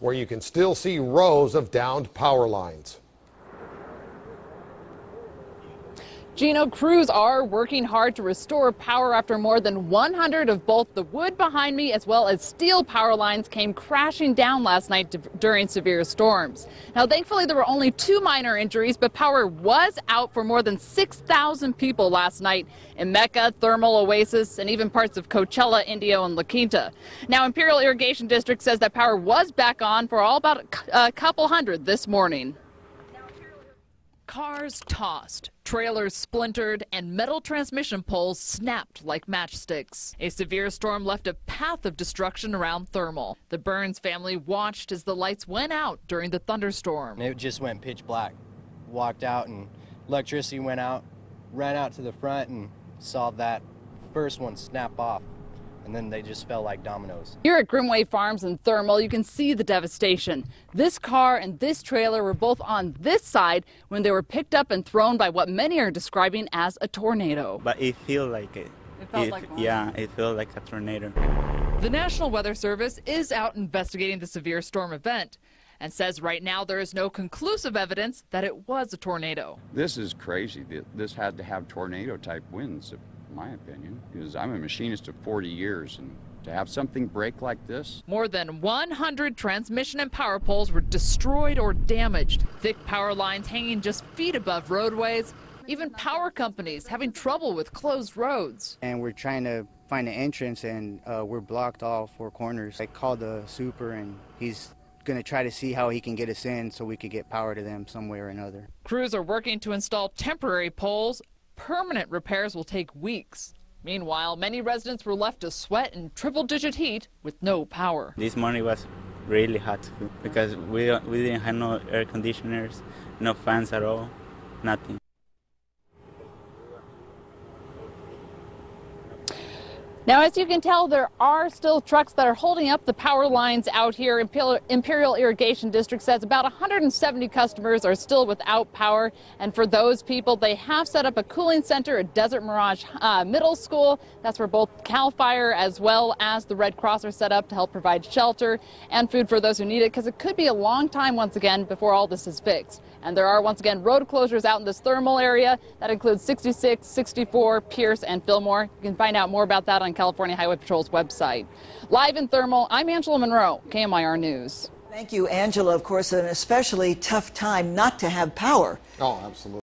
where you can still see rows of downed power lines. Gino, crews are working hard to restore power after more than 100 of both the wood behind me as well as steel power lines came crashing down last night during severe storms. Now, thankfully, there were only 2 minor injuries, but power was out for more than 6,000 people last night in Mecca, Thermal Oasis, and even parts of Coachella, Indio, and La Quinta. Now, Imperial Irrigation District says that power was back on for all about a couple hundred this morning. Cars tossed, trailers splintered, and metal transmission poles snapped like matchsticks. A severe storm left a path of destruction around Thermal. The Burns family watched as the lights went out during the thunderstorm. It just went pitch black. Walked out and electricity went out, ran out to the front and saw that first one snap off. And then they just fell like dominoes. Here at Grimway Farms in Thermal, you can see the devastation. This car and this trailer were both on this side when they were picked up and thrown by what many are describing as a tornado. But it felt like it. Yeah, it felt like a tornado. The National Weather Service is out investigating the severe storm event and says right now there is no conclusive evidence that it was a tornado. This is crazy. This had to have tornado-type winds, in my opinion, because I'm a machinist of 40 years, and to have something break like this. More than 100 transmission and power poles were destroyed or damaged. Thick power lines hanging just feet above roadways. Even power companies having trouble with closed roads. And we're trying to find an entrance, and we're blocked all 4 corners. I called the super, and he's going to try to see how he can get us in so we could get power to them some way or another. Crews are working to install temporary poles. Permanent repairs will take weeks. Meanwhile, many residents were left to sweat in triple-digit heat with no power. This morning was really hot because we didn't have no air conditioners, no fans at all, nothing. Now, as you can tell, there are still trucks that are holding up the power lines out here. Imperial Irrigation District says about 170 customers are still without power. And for those people, they have set up a cooling center at Desert Mirage Middle School. That's where both CAL FIRE as well as the Red Cross are set up to help provide shelter and food for those who need it, because it could be a long time once again before all this is fixed. And there are once again road closures out in this Thermal area. That includes 66, 64, Pierce, and Fillmore. You can find out more about that on California Highway Patrol's website. Live in Thermal, I'm Angela Monroe, KMIR News. Thank you, Angela. Of course, an especially tough time not to have power. Oh, absolutely.